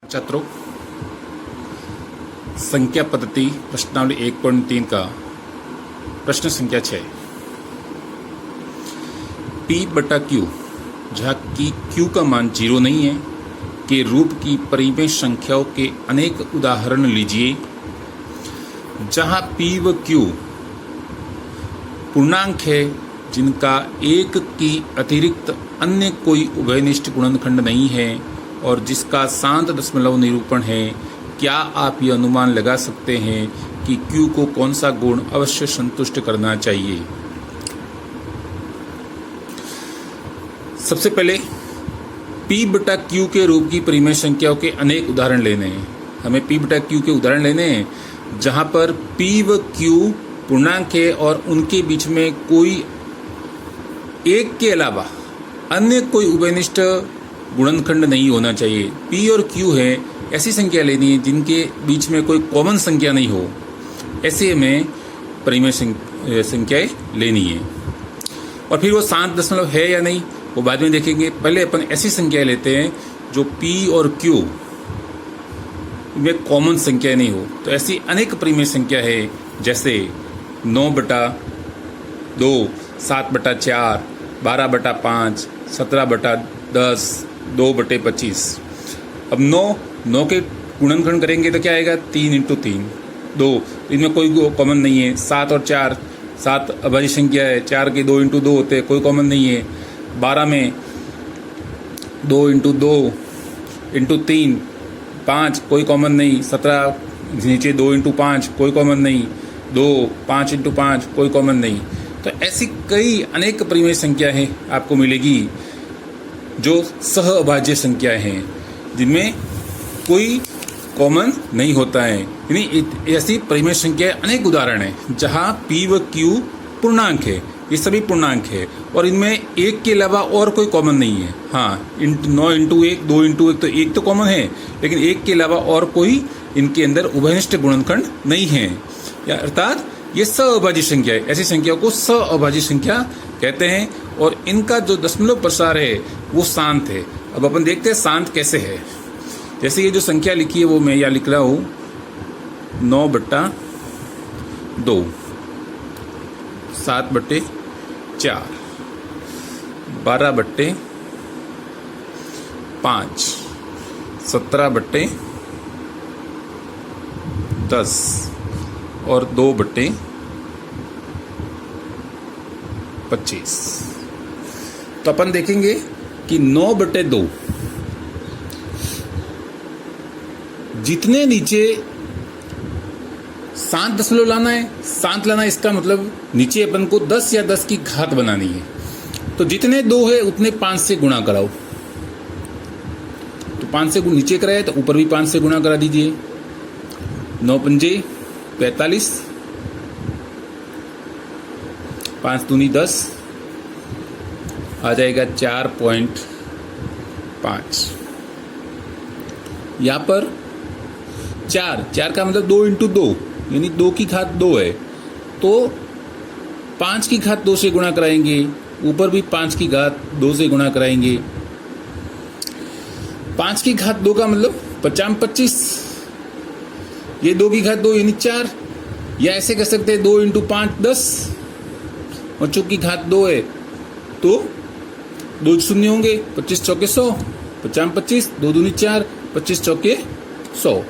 छात्रों, संख्या पद्धति प्रश्नावली 1.3 का प्रश्न संख्या 6। P बटा Q, जहाँ की Q का मान 0 नहीं है, के रूप की परिमेय संख्याओं के अनेक उदाहरण लीजिए। जहाँ P व Q पूर्णांक है जिनका एक की अतिरिक्त अन्य कोई उभयनिष्ठ गुणनखंड नहीं है और जिसका शांत दशमलव निरूपण है, क्या आप यह अनुमान लगा सकते हैं कि Q को कौन सा गुण अवश्य संतुष्ट करना चाहिए? सबसे पहले P बटा Q के रूप की परिमेय संख्याओं के अनेक उदाहरण लेने हैं। हमें P बटा Q के उदाहरण लेने हैं जहां पर P व Q पूर्णांक है और उनके बीच में कोई एक के अलावा अन्य कोई उभयनिष्ठ गुणनखंड नहीं होना चाहिए। P और Q है ऐसी संख्या लेनी है जिनके बीच में कोई कॉमन संख्या नहीं हो, ऐसे हमें परिमेय संख्याएं लेनी है। और फिर वो शांत दशमलव है या नहीं वो बाद में देखेंगे। पहले अपन ऐसी संख्याएं लेते हैं जो P और Q में कॉमन संख्या नहीं हो। तो ऐसी अनेक परिमेय संख्या है, जैसे 9 बटा 2, 7 बटा 4, 12 बटा 5, 17 बटा 10, 2 बटे 25। अब 9 के गुणनखंड करेंगे तो क्या आएगा? 3 इंटू 3 2, इनमें कोई कॉमन नहीं है। 7 और 4, 7 अभाज्य संख्या है, 4 के 2 इंटू 2 होते हैं, कोई कॉमन नहीं है। 12 में 2 इंटू 2 इंटू 3 5, कोई कॉमन नहीं। 17 नीचे 2 इंटू 5, कोई कॉमन नहीं। 2 5 इंटू 5, कोई कॉमन नहीं। तो ऐसी कई अनेक परिमेय संख्या है आपको मिलेगी जो सह अभाज्य संख्याएं हैं जिनमें कोई कॉमन नहीं होता है। यानी ऐसी परिमेय संख्या अनेक उदाहरण हैं जहां P व Q पूर्णांक है, ये सभी पूर्णांक है और इनमें एक के अलावा और कोई कॉमन नहीं है। हाँ, 9 इंटू 1, 2 इंटू 1, तो एक तो कॉमन है, लेकिन एक के अलावा और कोई इनके अंदर उभयनिष्ठ गुणनखंड नहीं है। या अर्थात ये सअभाज्य संख्या है। ऐसी संख्याओं को सअभाज्य संख्या कहते हैं और इनका जो दशमलव प्रसार है वो शांत है। अब अपन देखते हैं शांत कैसे है। जैसे ये जो संख्या लिखी है वो मैं यहाँ लिख रहा हूँ 9 बटा 2, 7 बटे 4, 12 बटे 5, 17 बटे 10 और 2 बटे 25। तो अपन देखेंगे कि 9 बटे 2 जितने नीचे शांत दशमलव लाना है, शांत लाना इसका मतलब नीचे अपन को 10 या 10 की घात बनानी है। तो जितने 2 है उतने 5 से गुणा कराओ। तो 5 से नीचे कराए तो ऊपर भी 5 से गुणा करा दीजिए। 9 पंजे 45, 5 दूनी 10, आ जाएगा 4.5। यहाँ पर 4 का मतलब 2 इंटू 2, यानी 2 की घात 2 है, तो 5 की घात 2 से गुणा कराएंगे। ऊपर भी 5 की घात 2 से गुणा कराएंगे। 5 की घात 2 का मतलब 50-25, ये 2 की घात 2 यानी 4। या ऐसे कह सकते हैं 2 इंटू 5 10, और चूंकि घात 2 है तो 2 शून्य होंगे। 25 चौके 100, 50-25, 2 दूनी 4, 25 चौके 100।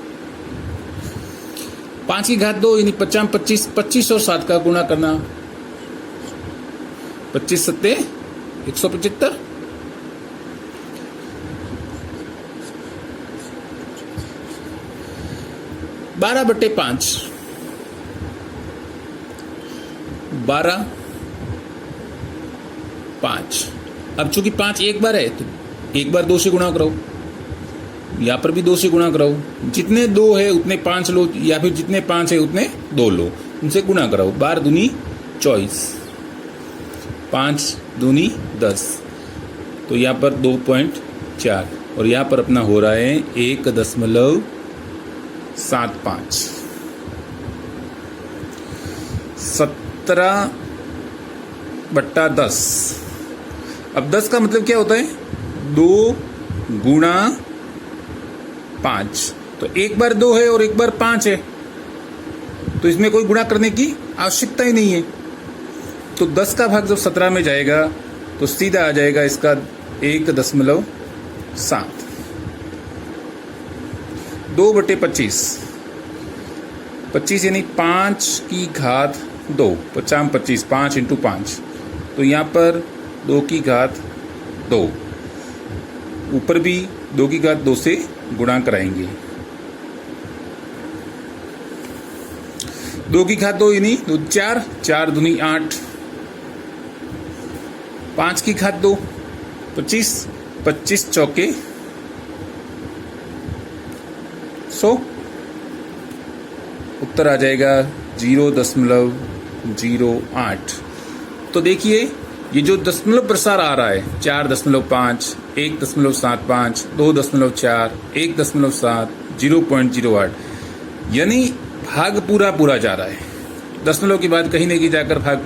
5 की घात 2 यानी 50-25, 25 और 7 का गुणा करना, 25 सत्ते 175। 12 बटे 5, 12 5। अब चूंकि 5 एक बार है तो एक बार 2 से गुणा कराओ, यहाँ पर भी 2 से गुणा कराओ। जितने 2 है उतने 5 लो, या फिर जितने 5 है उतने 2 लो, उनसे गुणा कराओ। 12 दूनी 24, 5 दूनी 10, तो यहाँ पर 2.4 और यहाँ पर अपना हो रहा है 1.75। 17 बट्टा 10। अब 10 का मतलब क्या होता है? 2 गुणा 5। तो एक बार 2 है और एक बार 5 है, तो इसमें कोई गुणा करने की आवश्यकता ही नहीं है। तो 10 का भाग जब 17 में जाएगा तो सीधा आ जाएगा इसका 1.7। 2/25, 25 यानी 5 की घात 2, 50 25, 5 × 5, तो यहाँ पर 2 की घात 2, ऊपर भी 2 की घात 2 से गुणा कराएंगे। 2 की घात 2 यानी 2 4, 4 दूनी 8, 5 की घात 2 25, 25 चौके 100, उत्तर आ जाएगा 0.08। तो देखिए ये जो दशमलव प्रसार आ रहा है 4.5, 1.75, 2.4, 1.7, 0.08, यानी भाग पूरा जा रहा है। दशमलव के बाद कहीं न कहीं जाकर भाग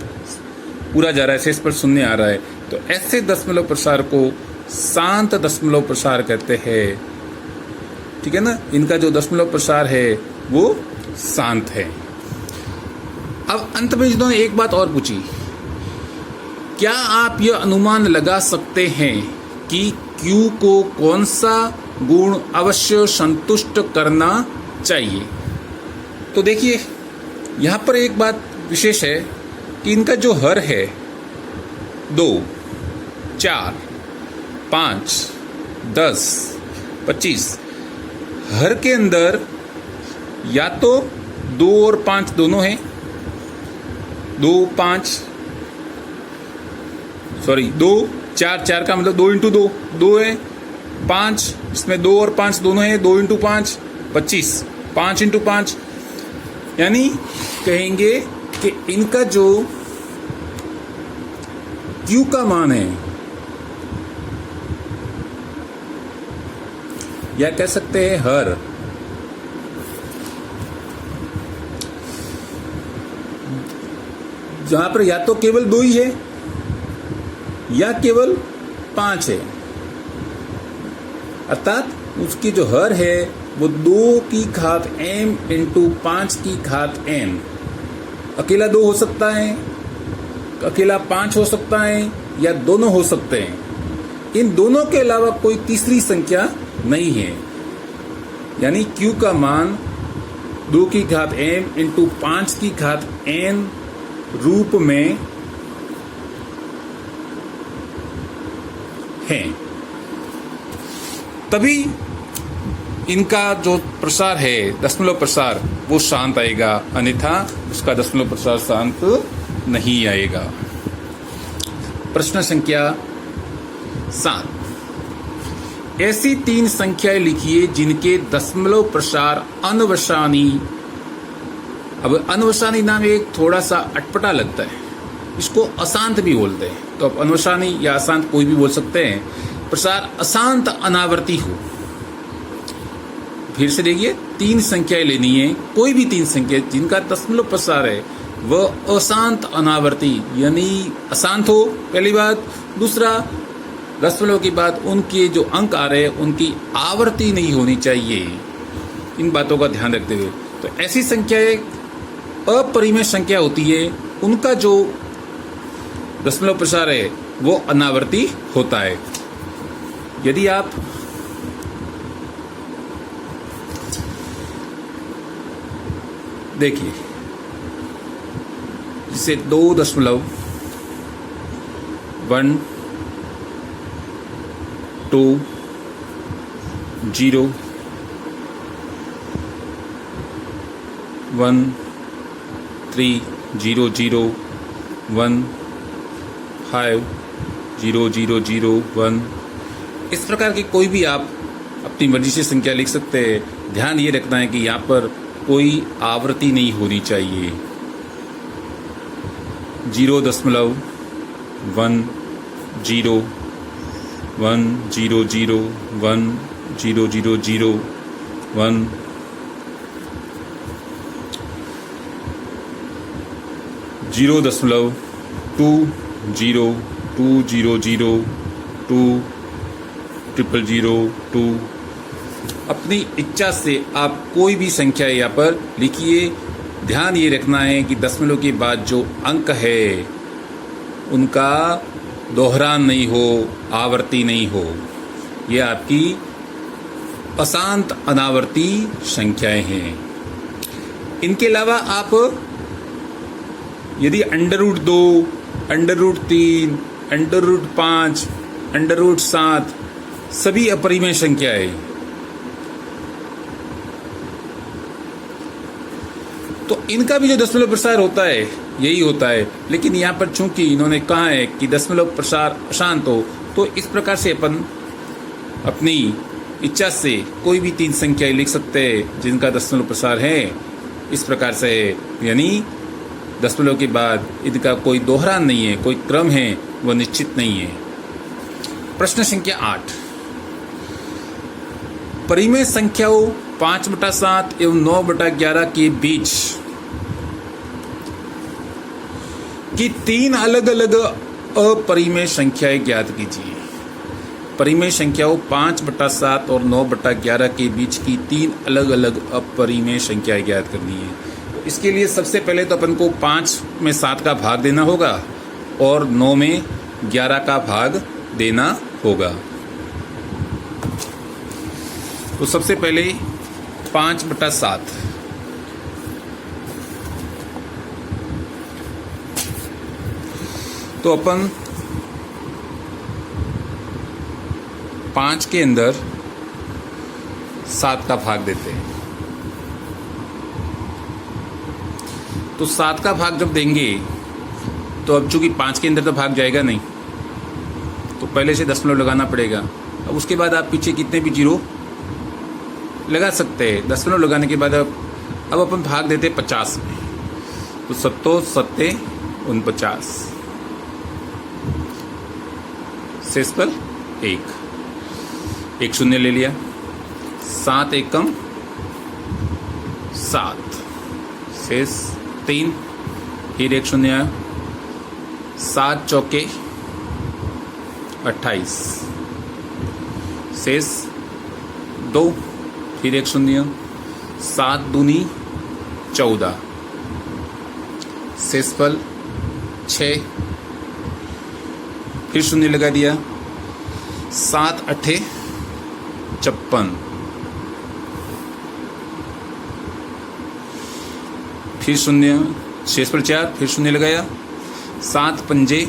पूरा जा रहा है, शेष पर शून्य आ रहा है। तो ऐसे दशमलव प्रसार को शांत दशमलव प्रसार कहते हैं। ठीक है ना, इनका जो दशमलव प्रसार है वो शांत है। अब अंत में जिन्होंने एक बात और पूछी, क्या आप यह अनुमान लगा सकते हैं कि Q को कौन सा गुण अवश्य संतुष्ट करना चाहिए? तो देखिए यहाँ पर एक बात विशेष है कि इनका जो हर है 2, 4, 5, 10, 25, हर के अंदर या तो 2 और 5 दोनों हैं, 2 4 4 का मतलब 2 × 2 2 है, 5 इसमें 2 और 5 दोनों हैं, 2 × 5 25, 5 × 5, यानी कहेंगे कि इनका जो Q का मान है, या कह सकते हैं हर, जहां पर या तो केवल 2 ही है या केवल 5 है, अर्थात उसकी जो हर है वो 2 की घात m × 5 की घात n, अकेला 2 हो सकता है, अकेला 5 हो सकता है, या दोनों हो सकते हैं। इन दोनों के अलावा कोई तीसरी संख्या नहीं है, यानी Q का मान 2 की घात m × 5 की घात n रूप में है, तभी इनका जो प्रसार है दशमलव प्रसार वो शांत आएगा, अन्यथा उसका दशमलव प्रसार शांत नहीं आएगा। प्रश्न संख्या 7, ऐसी 3 संख्याएं लिखिए जिनके दशमलव प्रसार अनवसानी। अब अनवसानी नाम एक थोड़ा सा अटपटा लगता है, इसको अशांत भी बोलते हैं, तो अब अनवसानी या अशांत कोई भी बोल सकते हैं। प्रसार अशांत अनावर्ती हो। फिर से देखिए 3 संख्याएं लेनी है, कोई भी 3 संख्या जिनका दशमलव प्रसार है वह अशांत अनावर्ती यानी अशांत हो, पहली बात। दूसरा, दशमलव के बाद उनके जो अंक आ रहे हैं उनकी आवर्ती नहीं होनी चाहिए। इन बातों का ध्यान रखते हुए तो ऐसी संख्याएं अपरिमेय संख्या होती है, उनका जो दशमलव प्रसार है वो अनावर्ती होता है। यदि आप देखिए जिसे 2.1, 2, 0, 1, 3, 0, 0, 1, 5, 0, 0, 0, 1, इस प्रकार की कोई भी आप अपनी मर्जी से संख्या लिख सकते हैं। ध्यान ये रखना है कि यहाँ पर कोई आवृत्ति नहीं होनी चाहिए। 0.1, 0, 1, 0, 0, 1, 0, 0, 0, 1, 0.2, 0, 2, 0, 0, 2, 0, 0, 2। अपनी इच्छा से आप कोई भी संख्या यहाँ पर लिखिए। ध्यान ये रखना है कि दशमलव के बाद जो अंक है उनका दोहरान नहीं हो, आवर्ती नहीं हो। ये आपकी अशांत अनावर्ती संख्याएं हैं। इनके अलावा आप यदि √2, √3, √5, √7 सभी अपरिमेय संख्याएं, तो इनका भी जो दशमलव प्रसार होता है यही होता है। लेकिन यहाँ पर चूंकि इन्होंने कहा है कि दशमलव प्रसार अशांत हो, तो इस प्रकार से अपन अपनी इच्छा से कोई भी 3 संख्याएं लिख सकते हैं जिनका दशमलव प्रसार है इस प्रकार से है, यानी दशमलव के बाद इनका कोई दोहरान नहीं है, कोई क्रम है वो निश्चित नहीं है। प्रश्न संख्या 8, परिमेय संख्याओं 5/7 एवं 9/11 के बीच की 3 अलग अलग अपरिमेय संख्याएं ज्ञात कीजिए। परिमेय संख्याओं 5/7 और 9/11 के बीच की 3 अलग अलग अपरिमेय संख्याएं ज्ञात करनी है। इसके लिए सबसे पहले तो अपन को 5 में 7 का भाग देना होगा और 9 में 11 का भाग देना होगा। तो सबसे पहले 5/7, तो अपन 5 के अंदर 7 का भाग देते हैं। तो 7 का भाग जब देंगे तो अब चूंकि 5 के अंदर तो भाग जाएगा नहीं, तो पहले से दशमलव लगाना पड़ेगा। अब उसके बाद आप पीछे कितने भी जीरो लगा सकते हैं। दशमलव लगाने के बाद अब अपन भाग देते 50 में, तो 7 7 49, शेष पर 1 शून्य ले लिया। 7 एकम 7, शेष 3, फिर 1 शून्य आया। 7 चौके 28, शेष 2, फिर 1 शून्य। 7 दूनी 14, शेषफल 6, फिर शून्य लगा दिया। 7 8 56, फिर शून्य, शेषफल 4, फिर शून्य लगाया। 7 पंजे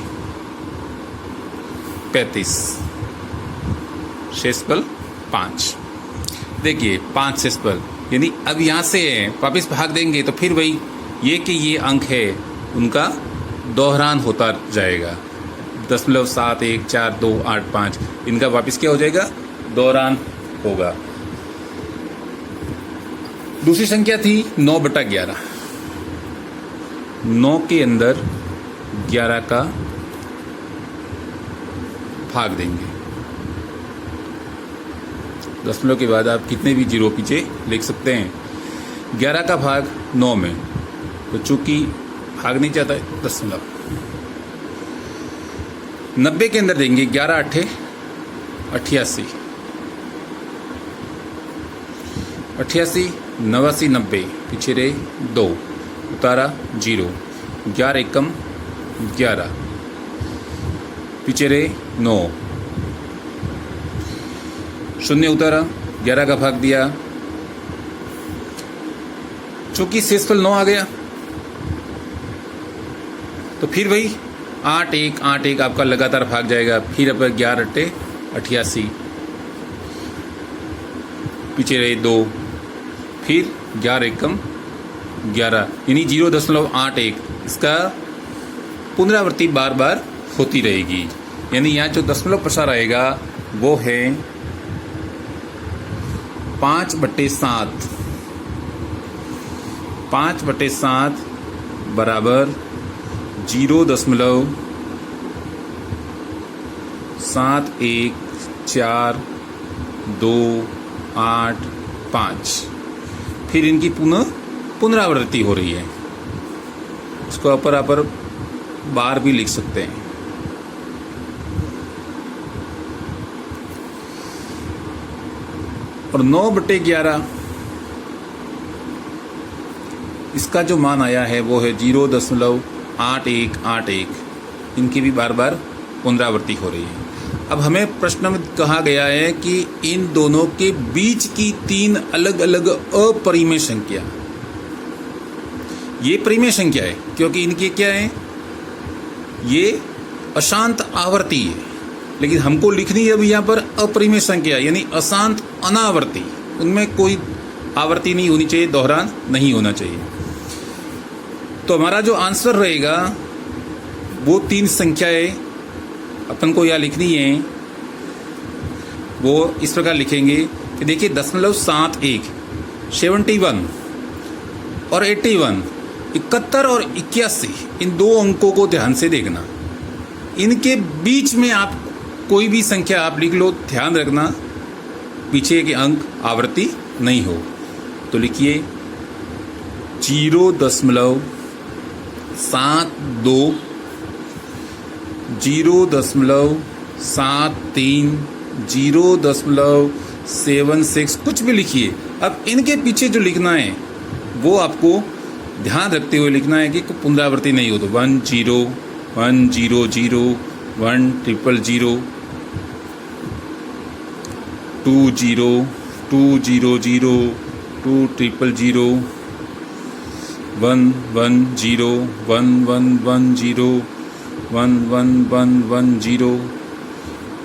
35, शेषफल 5। देखिए 5 शेषफल, यानी अब यहाँ से वापस भाग देंगे तो फिर वही ये कि ये अंक है उनका दोहरान होता जाएगा। 0.7 1 4 2 8 5 इनका वापस क्या हो जाएगा, दोहरान होगा। दूसरी संख्या थी 9/11। 9 के अंदर 11 का भाग देंगे। दशमलव के बाद आप कितने भी जीरो पीछे लिख सकते हैं। 11 का भाग 9 में, तो चूंकि भाग नहीं जाता है दशमलव। 90 के अंदर देंगे 11 8 88, 88 89 90, पीछे रहे 2, उतारा 0। 11 एकम 11, पीछे रहे 9, शून्य उतारा, 11 का भाग दिया। चूंकि शेषफल 9 आ गया तो फिर वही 8 1 8 1 आपका लगातार भाग जाएगा। फिर अब 11 8 88, पीछे रहे 2, फिर 11 एकम 11, यानी 0.81। इसका पुनरावृत्ति बार बार होती रहेगी। यानी यहाँ जो दशमलव प्रसार आएगा वो है 5/7। 5/7 बराबर 0.71428 फिर इनकी पुनरावृत्ति हो रही है। इसको अपर अपर बार भी लिख सकते हैं। और 9/11 इसका जो मान आया है वो है 0.8181। इनकी भी बार बार पुनरावृत्ति हो रही है। अब हमें प्रश्न में कहा गया है कि इन दोनों के बीच की 3 अलग अलग अपरिमेय संख्या, ये परिमेय संख्या है क्योंकि इनकी क्या है, ये अशांत आवर्ती है, लेकिन हमको लिखनी है अब यहाँ पर अपरिमेय संख्या यानी अशांत अनावर्ती। उनमें कोई आवर्ती नहीं होनी चाहिए, दोहरान नहीं होना चाहिए। तो हमारा जो आंसर रहेगा वो 3 संख्याएं अपन को यहाँ लिखनी है। वो इस प्रकार लिखेंगे कि देखिए 0.71, 71 और 81, 71 और 81, इन 2 अंकों को ध्यान से देखना। इनके बीच में आप कोई भी संख्या आप लिख लो, ध्यान रखना पीछे के अंक आवर्ती नहीं हो। तो लिखिए 0.72, 0.73, 0.76, कुछ भी लिखिए। अब इनके पीछे जो लिखना है वो आपको ध्यान रखते हुए लिखना है कि पुनरावृत्ति नहीं हो। तो 1 0 1 0 0 1 0 0 2 0 2 0 0 2 0 0 1 1 0 1 1 1 0 1 1 1 1 0।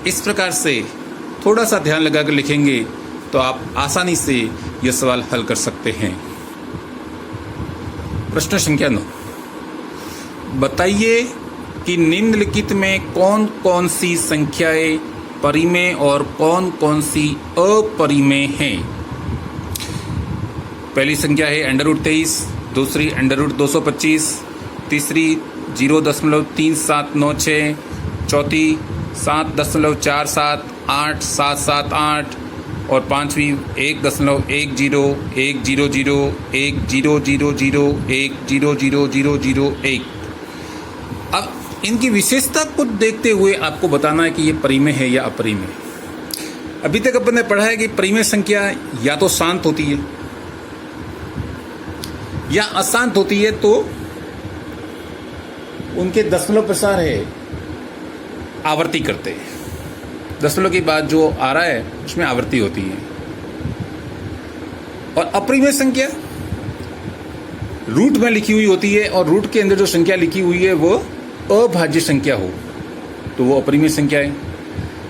इस प्रकार से थोड़ा सा ध्यान लगाकर लिखेंगे तो आप आसानी से यह सवाल हल कर सकते हैं। प्रश्न संख्या 9, बताइए कि निम्नलिखित में कौन कौन सी संख्याएं परिमेय और कौन कौन सी अपरिमेय हैं। पहली संख्या है √23, दूसरी √225, तीसरी 0.3796, चौथी 7.4787778 और पांचवी 1.1001000100001। अब इनकी विशेषता को देखते हुए आपको बताना है कि ये परिमेय है या अपरिमेय। अभी तक अपन ने पढ़ा है कि परिमेय संख्या या तो शांत होती है या अशांत होती है, तो उनके दशमलव प्रसार है आवर्ती करते हैं। दशमलव के बाद जो आ रहा है उसमें आवर्ती होती है। और अपरिमेय संख्या रूट में लिखी हुई होती है और रूट के अंदर जो संख्या लिखी हुई है वो अभाज्य संख्या हो तो वो अपरिमेय संख्या है।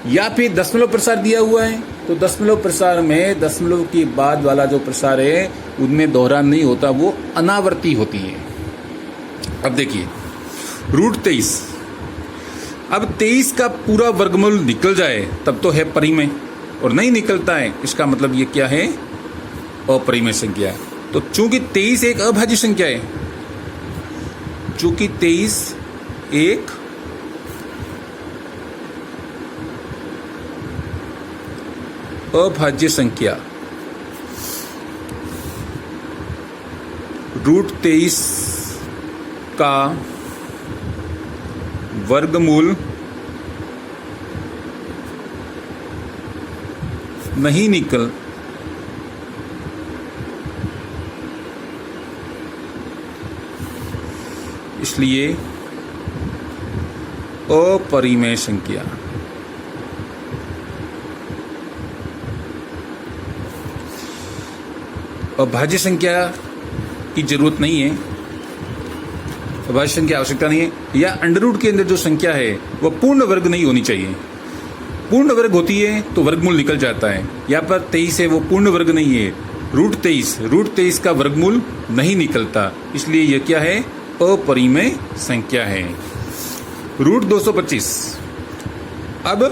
या फिर दशमलव प्रसार दिया हुआ है तो दशमलव प्रसार में दशमलव के बाद वाला जो प्रसार है उनमें दोहरान नहीं होता, वो अनावर्ती होती है। अब देखिए √23, अब 23 का पूरा वर्गमूल निकल जाए तब तो है परिमेय, और नहीं निकलता है इसका मतलब ये क्या है, अपरिमेय संख्या। तो चूंकि 23 एक अभाज्य संख्या है, चूंकि 23 एक अभाज्य संख्या, √23 का वर्गमूल नहीं निकल इसलिए अपरिमेय संख्या। अभाज्य संख्या की जरूरत नहीं है, अभाज्य संख्या आवश्यकता नहीं है। या अंडररूट के अंदर जो संख्या है वह पूर्ण वर्ग नहीं होनी चाहिए। पूर्ण वर्ग होती है तो वर्गमूल निकल जाता है। यहाँ पर 23 है वो पूर्ण वर्ग नहीं है। √23 का वर्गमूल नहीं निकलता, इसलिए यह क्या है, अपरिमेय संख्या है। √225, अब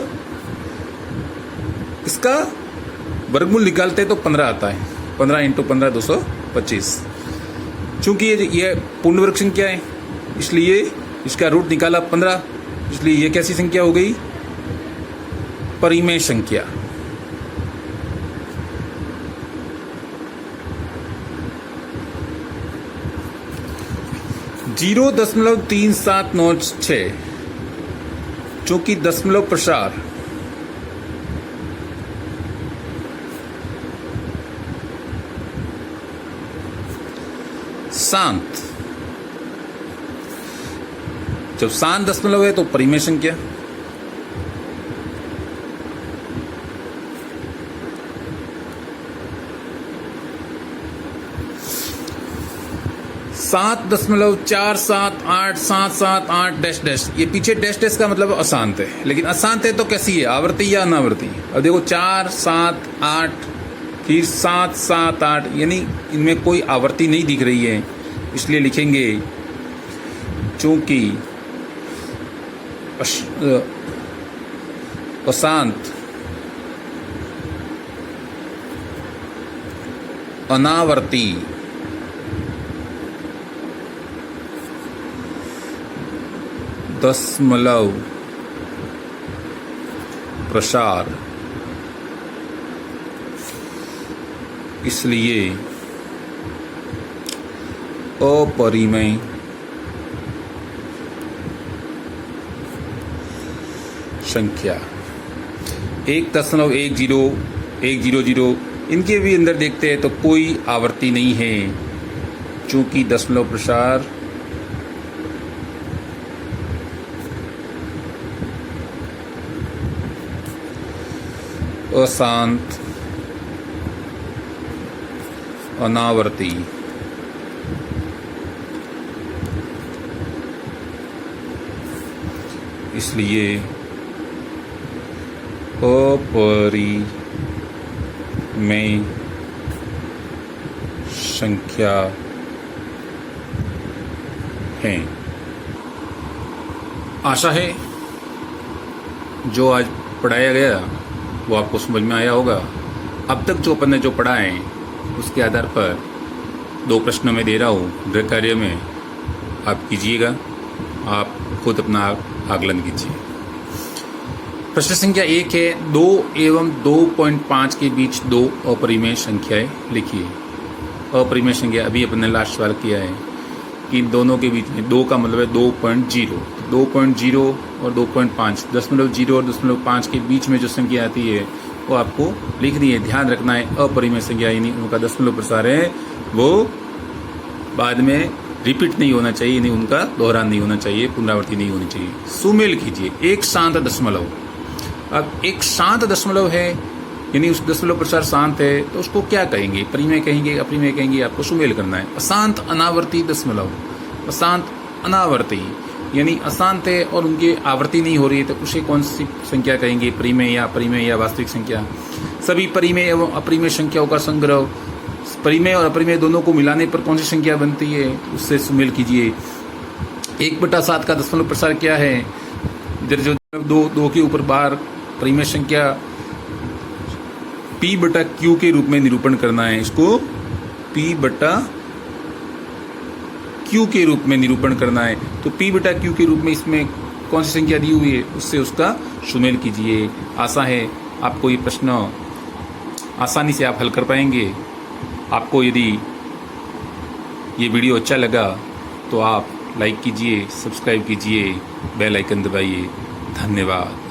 इसका वर्गमूल निकालते तो 15 आता है। 15 × 15 225। चूंकि ये पूर्ण वर्ग संख्या है इसलिए इसका रूट निकाला 15, इसलिए ये कैसी संख्या हो गई, परिमेय संख्या। जीरो 0.3796, चूंकि दशमलव प्रसार अशांत। जब शांत दशमलव है तो परिमेय संख्या, सात दशमलव 47877 डैश डैश, ये पीछे डैश डैश का मतलब अशांत है। लेकिन अशांत है तो कैसी है, आवर्ती या अनावर्ती? अब देखो 4 7 8 फिर 7 7 8, यानी इनमें कोई आवर्ती नहीं दिख रही है, इसलिए लिखेंगे चूंकि अशांत अनावर्ती दशमलव प्रसार, इसलिए अपरिमेय संख्या 1.10 इनके भी अंदर देखते हैं तो कोई आवर्ती नहीं है, चूंकि दशमलव प्रसार अशांत अनावर्ती, इसलिए अपरिमेय संख्या है। आशा है जो आज पढ़ाया गया वो आपको समझ में आया होगा। अब तक जो अपन ने जो पढ़ा है उसके आधार पर 2 प्रश्न मैं दे रहा हूँ गृह कार्य में, आप कीजिएगा, आप खुद अपना आकलन कीजिए। प्रश्न संख्या 1 है 2 एवं 2.5 के बीच 2 अपरिमेय संख्याएं लिखिए। अपरिमेय संख्या अभी अपन ने लास्ट सवाल किया है कि इन दोनों के बीच में 2 का मतलब है 2.0, 2.0 और 2.5, 0.0 और 0.5 के बीच में जो संख्या आती है वो आपको लिखनी है। ध्यान रखना है अपरिमेय संख्या यानी उनका दशमलव प्रसार है वो बाद में रिपीट नहीं होना चाहिए, यानी उनका दोहरान नहीं होना चाहिए, पुनरावृत्ति नहीं होनी चाहिए। सुमेल कीजिए एक शांत दशमलव। अब एक शांत दशमलव है यानी उस दशमलव प्रसार शांत है तो उसको क्या कहेंगे, परिमेय कहेंगे अपरिमेय कहेंगे, आपको सुमेल करना है। अशांत अनावर्ती दशमलव, अशांत अनावर्ती यानी अशांत है और उनकी आवृत्ति नहीं हो रही है तो उसे कौन सी संख्या कहेंगे, परिमेय या अपरिमेय या वास्तविक संख्या। सभी परिमेय एवं अपरिमेय संख्याओं का संग्रह, परिमेय और अपरिमेय दोनों को मिलाने पर कौन सी संख्या बनती है उससे सुमेल कीजिए। 1/7 का दशमलव प्रसार क्या है, इधर जो 2 के ऊपर बार परिमेय संख्या P/Q के रूप में निरूपण करना है, इसको P/Q के रूप में निरूपण करना है। तो P/Q के रूप में इसमें कौन सी संख्या दी हुई है उससे उसका सुमेल कीजिए। आशा है आपको ये प्रश्न आसानी से आप हल कर पाएंगे। आपको यदि ये वीडियो अच्छा लगा तो आप लाइक कीजिए, सब्सक्राइब कीजिए, बेल आइकन दबाइए। धन्यवाद।